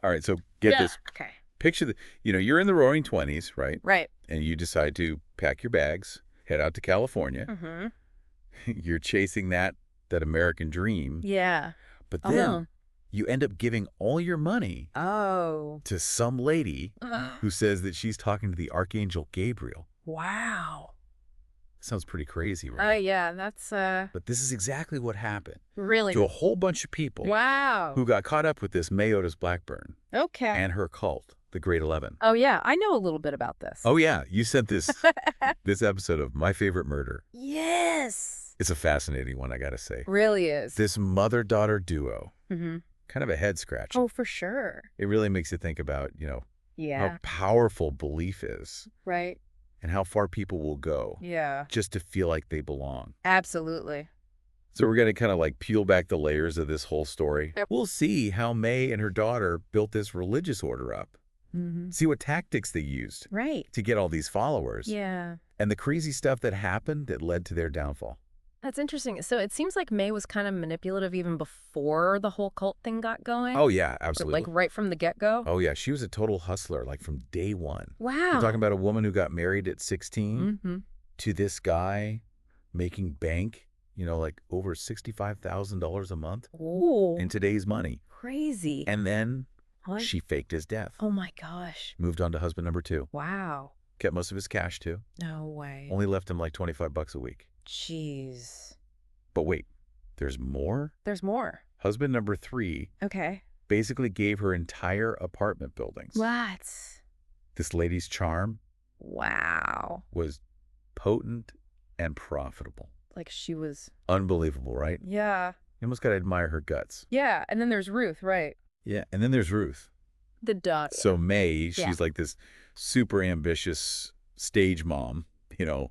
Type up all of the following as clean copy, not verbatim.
All right, so get this. Okay. Picture you're in the roaring 20s, right? Right. And you decide to pack your bags, head out to California. Mm-hmm. You're chasing that American dream. Yeah. But Uh-huh. then you end up giving all your money Oh. to some lady who says that she's talking to the Archangel Gabriel. Wow. Sounds pretty crazy, right? Yeah, that's But this is exactly what happened really. to a whole bunch of people Wow. who got caught up with this May Otis Blackburn Okay. and her cult, the Great 11. Oh yeah, I know a little bit about this. Oh, yeah. You sent this episode of My Favorite Murder. Yes. It's a fascinating one, I got to say. Really is. This mother-daughter duo, Mm-hmm. kind of a head scratcher. Oh, for sure. It really makes you think about, Yeah. how powerful belief is Right. and how far people will go Yeah. just to feel like they belong. Absolutely. So we're going to kind of like peel back the layers of this whole story. Yep. We'll see how May and her daughter built this religious order up. Mm-hmm. See what tactics they used Right. to get all these followers. Yeah. And the crazy stuff that happened that led to their downfall. That's interesting. So it seems like May was kind of manipulative even before the whole cult thing got going. Oh, yeah, absolutely. Like right from the get-go. Oh, yeah. She was a total hustler, like from day one. Wow. You're talking about a woman who got married at 16 Mm-hmm. to this guy making bank, like over $65,000 a month Ooh. in today's money. Crazy. And then What? she faked his death. Oh my gosh. Moved on to husband number 2. Wow. Kept most of his cash, too. No way. Only left him like $25 a week. Jeez. But wait, there's more? There's more. Husband number 3 Okay. basically gave her entire apartment buildings. What? This lady's charm Wow. was potent and profitable. Like she was. Unbelievable, right? Yeah. You almost got to admire her guts. Yeah. And then there's Ruth, right? Yeah, and then there's Ruth. The daughter. So May, she's Yeah. like this super ambitious stage mom,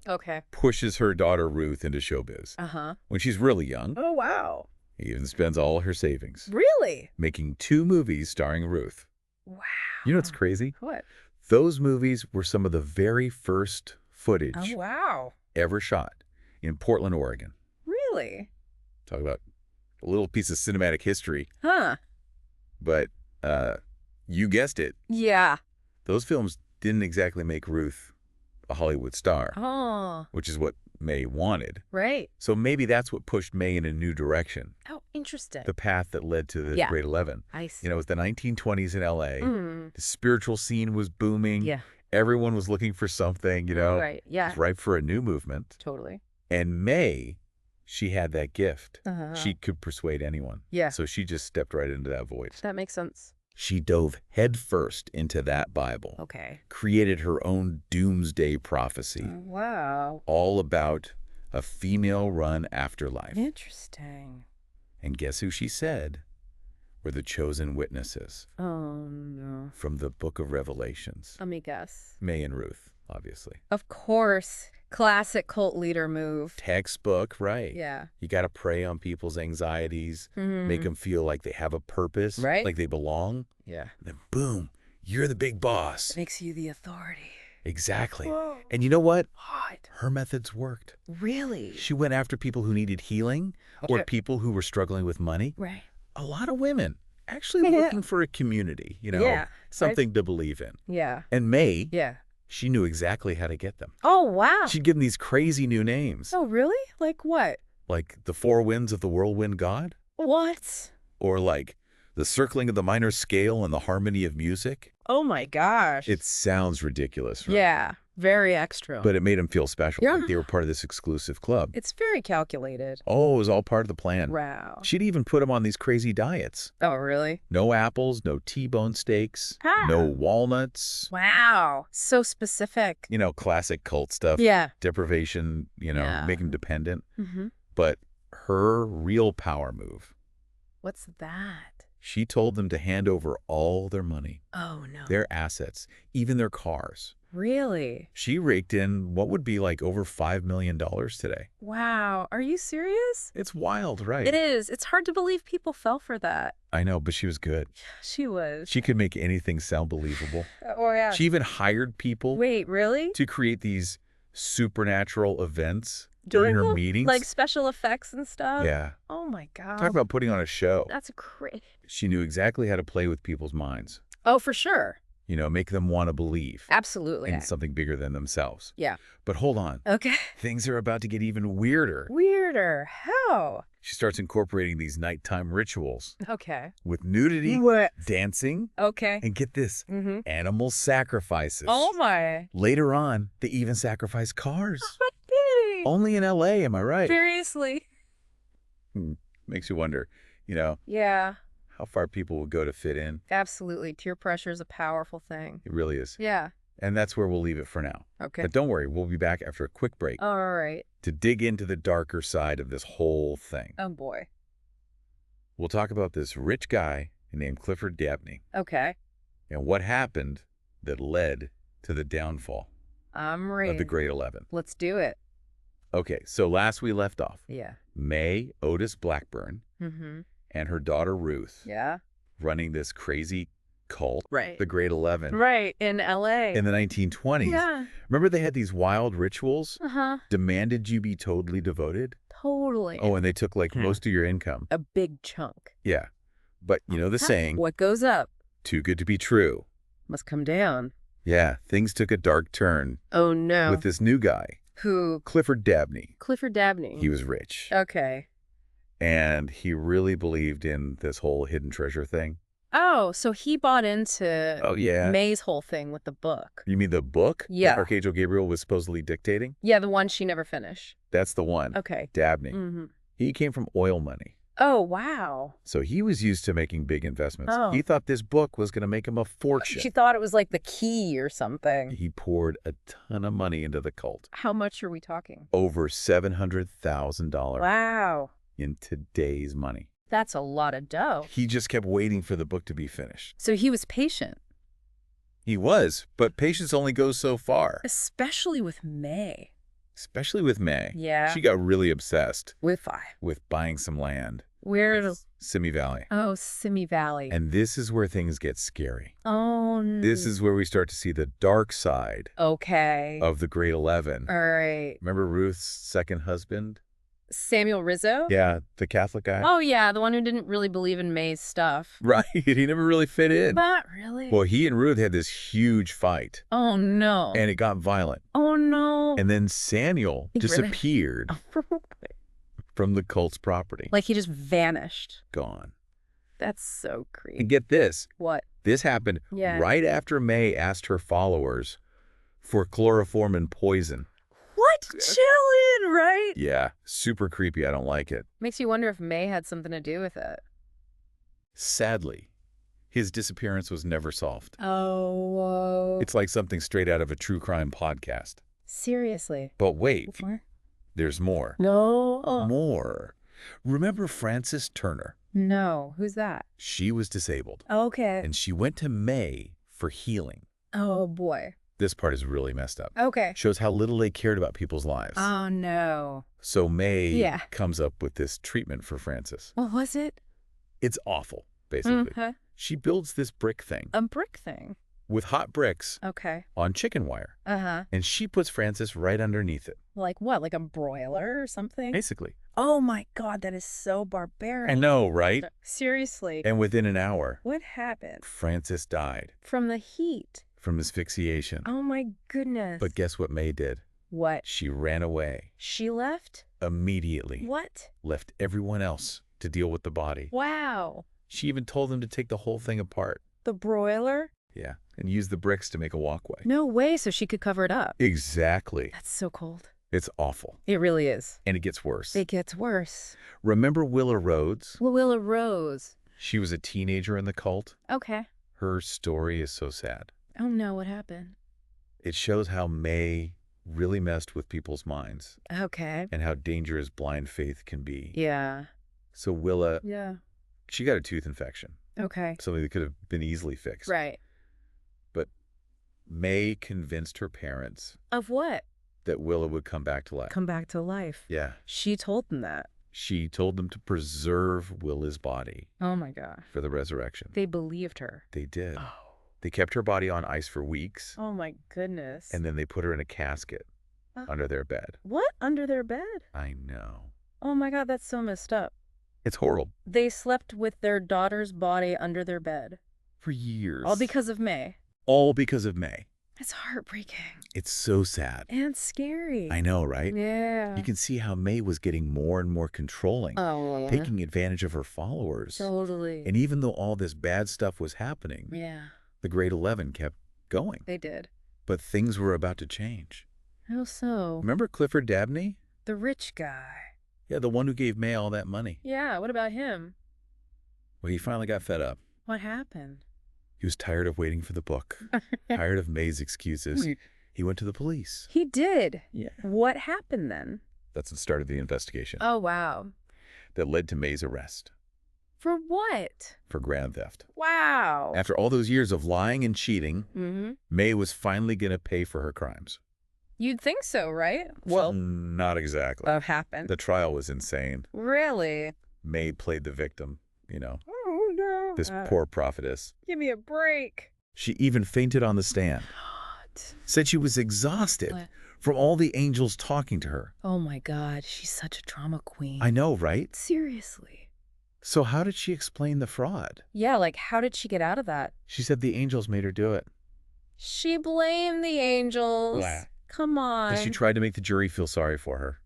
Okay. pushes her daughter Ruth into showbiz. Uh-huh. When she's really young, Oh, wow. even spends all her savings Really? making 2 movies starring Ruth. Wow. You know what's crazy? What? Those movies were some of the very first footage Oh, wow. ever shot in Portland, Oregon. Really? Talk about a little piece of cinematic history, Huh. but you guessed it. Yeah. Those films didn't exactly make Ruth a Hollywood star, Oh, which is what May wanted. right. So maybe that's what pushed May in a new direction, Oh, interesting. the path that led to the Yeah. Great 11. I see. It was the 1920s in L.A. Mm. The spiritual scene was booming. Yeah. Everyone was looking for something, Right. It Yeah. was ripe for a new movement. Totally. And May, she had that gift. Uh-huh. She could persuade anyone. Yeah. So she just stepped right into that void. That makes sense. She dove headfirst into that Bible, Okay. created her own doomsday prophecy, Wow. all about a female-run afterlife. Interesting. And guess who she said were the chosen witnesses Oh, no. from the book of Revelations? Let me guess. May and Ruth, obviously. Of course. Classic cult leader move. Textbook, right? Yeah. You got to prey on people's anxieties, Mhm. make them feel like they have a purpose, Right. like they belong. Yeah. And then boom, you're the big boss. Makes you the authority. Exactly. Whoa. And you know what? Hot. Her methods worked. Really? She went after people who needed healing or Okay. people who were struggling with money. Right. A lot of women actually Yeah. looking for a community, Yeah. something to believe in. Yeah. And May, Yeah. she knew exactly how to get them. Oh, wow. She'd give them these crazy new names, Oh, really? Like what? like the 4 winds of the whirlwind god, What? or like the circling of the minor scale and the harmony of music. Oh, my gosh. It sounds ridiculous, right? Yeah. Very extra. But it made them feel special. Yeah. Like they were part of this exclusive club. It's very calculated. Oh, it was all part of the plan. Wow. She'd even put them on these crazy diets. Oh, really? No apples, no T-bone steaks, Huh. no walnuts. Wow. So specific. Classic cult stuff. Yeah. Deprivation, Yeah. make them dependent. Mm-hmm. But her real power move, What's that? she told them to hand over all their money, Oh, no. their assets, even their cars. Really? She raked in what would be like over $5 million today. Wow. Are you serious? It's wild, right? It is. It's hard to believe people fell for that. I know, but she was good. She was. She could make anything sound believable. Oh, yeah. She even hired people Wait, really? to create these supernatural events During her the, meetings. like, special effects and stuff? Yeah. Oh my God. Talk about putting on a show. That's great. She knew exactly how to play with people's minds. Oh, for sure. Make them want to believe Absolutely. in something bigger than themselves. Yeah. But hold on. Okay. Things are about to get even weirder. Weirder. How? She starts incorporating these nighttime rituals Okay. with nudity, What? dancing, Okay. and get this, Mm-hmm. animal sacrifices. Oh my. Later on, they even sacrifice cars. Kidding. Only in L.A., am I right? Seriously. Makes you wonder, Yeah. how far people will go to fit in. Absolutely. Peer pressure is a powerful thing. It really is. Yeah. And that's where we'll leave it for now. Okay. But don't worry, we'll be back after a quick break All right. to dig into the darker side of this whole thing. Oh boy. We'll talk about this rich guy named Clifford Dabney Okay. and what happened that led to the downfall I'm ready. of the Great 11. Let's do it. Okay, so last we left off, Yeah. May Otis Blackburn Mm-hmm. and her daughter Ruth Yeah. running this crazy cult, Right. the Great 11, Right. In LA. in the 1920s. Yeah. Remember they had these wild rituals, Uh-huh. demanded you be totally devoted? Totally. Oh, and they took like most of your income. A big chunk. Yeah. But you know the saying, What goes up too good to be true. must come down. Yeah, things took a dark turn Oh no. with this new guy, Who? Clifford Dabney. Clifford Dabney. He was rich. Okay. And he really believed in this whole hidden treasure thing. Oh, so he bought into Oh, yeah. May's whole thing with the book. You mean the book? Yeah. That Archangel Gabriel was supposedly dictating? Yeah, the one she never finished. That's the one. Okay. Dabney. Mm-hmm. He came from oil money. Oh, wow. So he was used to making big investments. Oh. He thought this book was going to make him a fortune. She thought it was like the key or something. He poured a ton of money into the cult. How much are we talking? Over $700,000 Wow. in today's money. That's a lot of dough. He just kept waiting for the book to be finished. So he was patient. He was, but patience only goes so far. Especially with May. Especially with May. Yeah. She got really obsessed With I. with buying some land. Where? Simi Valley. Oh, Simi Valley. And this is where things get scary. Oh, no. This is where we start to see the dark side Okay. of the Great 11. All right. Remember Ruth's second husband? Samuel Rizzo? Yeah, the Catholic guy. Oh, yeah, the one who didn't really believe in May's stuff. Right, he never really fit in. Not really. Well, he and Ruth had this huge fight, Oh, no. and it got violent. Oh, no. And then Samuel He really- disappeared from the cult's property. Like he just vanished. Gone. That's so creepy. And get this, What? this happened Yeah. right after May asked her followers for chloroform and poison. What? Chillin', right? Yeah, super creepy. I don't like it. Makes you wonder if May had something to do with it. Sadly, his disappearance was never solved. Oh. It's like something straight out of a true crime podcast. Seriously. But wait, More? there's more. No. More. Remember Frances Turner? No. Who's that? She was disabled, Okay. and she went to May for healing. Oh, boy. This part is really messed up. Okay. Shows how little they cared about people's lives. Oh, no. So May Yeah. comes up with this treatment for Frances. What was it? It's awful, basically. Okay. She builds this brick thing A brick thing. with hot bricks Okay. on chicken wire, Uh-huh. and she puts Frances right underneath it, Like what? Like a broiler or something? basically. Oh, my God. That is so barbaric. I know, right? Seriously. And within an hour, What happened? Frances died From the heat. from asphyxiation. Oh, my goodness. But guess what May did? What? She ran away She left? immediately. What? Left everyone else to deal with the body. Wow. She even told them to take the whole thing apart. The broiler? Yeah, and use the bricks to make a walkway. No way, so she could cover it up. Exactly. That's so cold. It's awful. It really is. And it gets worse. It gets worse. Remember Willa Rhodes? Willa Rose. She was a teenager in the cult. Okay. Her story is so sad. Oh no, what happened? It shows how May really messed with people's minds Okay. and how dangerous blind faith can be. Yeah. So Willa, Yeah. she got a tooth infection, Okay. something that could have been easily fixed. Right. But May convinced her parents Of what? that Willa would come back to life. Come back to life. Yeah. She told them that. She told them to preserve Willa's body Oh my God. for the resurrection. They believed her. They did. Oh. They kept her body on ice for weeks, Oh my goodness. and then they put her in a casket. under their bed. What? Under their bed? I know. Oh my God, that's so messed up. It's horrible. They slept with their daughter's body under their bed. For years. All because of May. All because of May. It's heartbreaking. It's so sad. And scary. I know, right? Yeah. You can see how May was getting more and more controlling, Oh, taking advantage of her followers. totally. And even though all this bad stuff was happening, Yeah, the Great 11 kept going. they did. But things were about to change. How so? Remember Clifford Dabney? The rich guy. Yeah, the one who gave May all that money. Yeah, what about him? Well, he finally got fed up. What happened? He was tired of waiting for the book, tired of May's excuses. He went to the police. He did. Yeah. What happened then? That's what started the investigation Oh, wow. that led to May's arrest For what? for grand theft. Wow. After all those years of lying and cheating, Mm-hmm. May was finally going to pay for her crimes. You'd think so, right? Well, not exactly. What happened? The trial was insane. Really? May played the victim, you know, Oh, no. this poor prophetess. Give me a break. She even fainted on the stand. God. Said she was exhausted What? from all the angels talking to her. Oh, my God. She's such a drama queen. I know, right? Seriously. So how did she explain the fraud? Yeah, like, how did she get out of that? She said the angels made her do it. She blamed the angels. Blah. Come on. And she tried to make the jury feel sorry for her.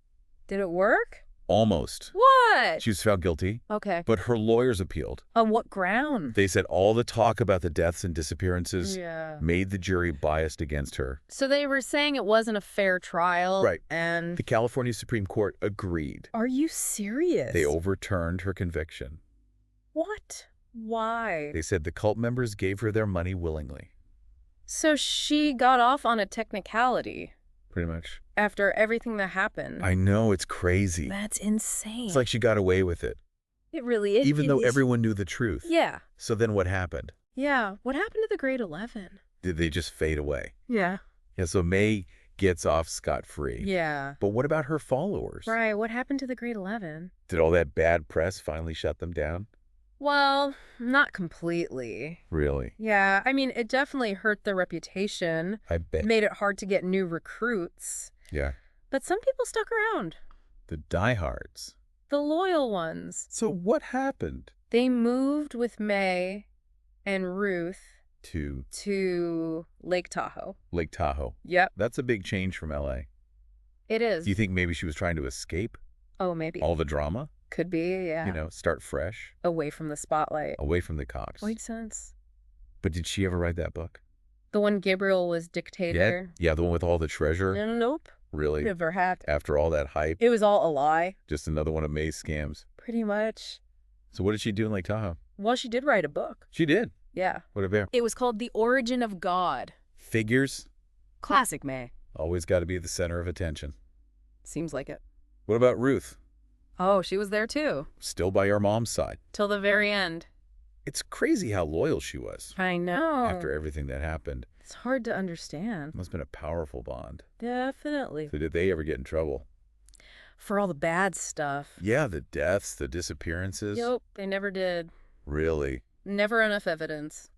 Did it work? Almost. What? She was found guilty, Okay. but her lawyers appealed. On what ground? They said all the talk about the deaths and disappearances Yeah. made the jury biased against her. So they were saying it wasn't a fair trial. Right. And The California Supreme Court agreed. are you serious? They overturned her conviction. What? Why? They said the cult members gave her their money willingly. So she got off on a technicality Pretty much. after everything that happened. I know, it's crazy. That's insane. It's like she got away with it, it really is. even It though is- everyone knew the truth. Yeah. So then what happened? Yeah. What happened to the grade 11? Did they just fade away? Yeah. Yeah, so May gets off scot-free. Yeah. But what about her followers? Right. What happened to the grade 11? Did all that bad press finally shut them down? Well, not completely. Really? Yeah. I mean, it definitely hurt their reputation, I bet. made it hard to get new recruits. Yeah. But some people stuck around. The diehards. The loyal ones. So what happened They moved with May and Ruth to to Lake Tahoe. Lake Tahoe? Yep, That's a big change from L.A. it is. Do you think maybe she was trying to escape Oh, maybe. all the drama? Could be, yeah. You know, start fresh, Away from the spotlight. away from the cops. Makes sense. But did she ever write that book? The one Gabriel was Yeah? dictator? Yeah, the one with all the treasure? Nope. Really? Never had. After all that hype? It was all a lie, Just another one of May's scams. pretty much. So what did she do in Lake Tahoe? Well, she did write a book. She did. Yeah. What about It was called The Origin of God. figures? Classic May. Always got to be the center of attention. Seems like it. What about Ruth? Oh, she was there too. Still by your mom's side. Till the very end. It's crazy how loyal she was I know. after everything that happened. It's hard to understand. Must have been a powerful bond. Definitely. So did they ever get in trouble? For all the bad stuff. Yeah, the deaths, the disappearances. Nope, they never did. Really? Never enough evidence.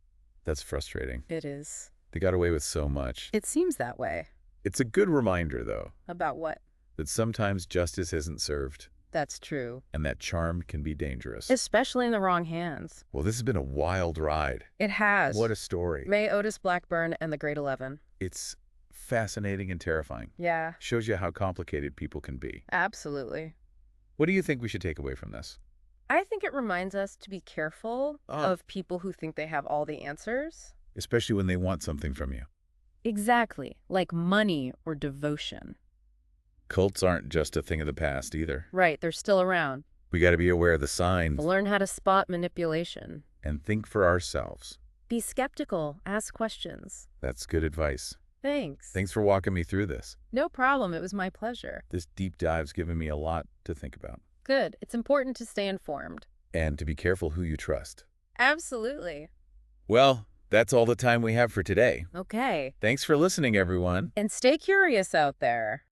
That's frustrating. It is. They got away with so much. It seems that way. It's a good reminder, though, About what? that sometimes justice isn't served That's true. and that charm can be dangerous. Especially in the wrong hands. Well, this has been a wild ride. It has. What a story. May Otis Blackburn and the Great 11. It's fascinating and terrifying. Yeah, Shows you how complicated people can be. absolutely. What do you think we should take away from this? I think it reminds us to be careful Oh. of people who think they have all the answers. Especially when they want something from you. Exactly. Like money or devotion. Cults aren't just a thing of the past either. Right, they're still around. We got to be aware of the signs Learn how to spot manipulation. and think for ourselves. Be skeptical. Ask questions. That's good advice. Thanks. Thanks for walking me through this. No problem. It was my pleasure. This deep dive's given me a lot to think about. Good. It's important to stay informed. And to be careful who you trust. Absolutely. Well, that's all the time we have for today. Okay. Thanks for listening, everyone. And stay curious out there.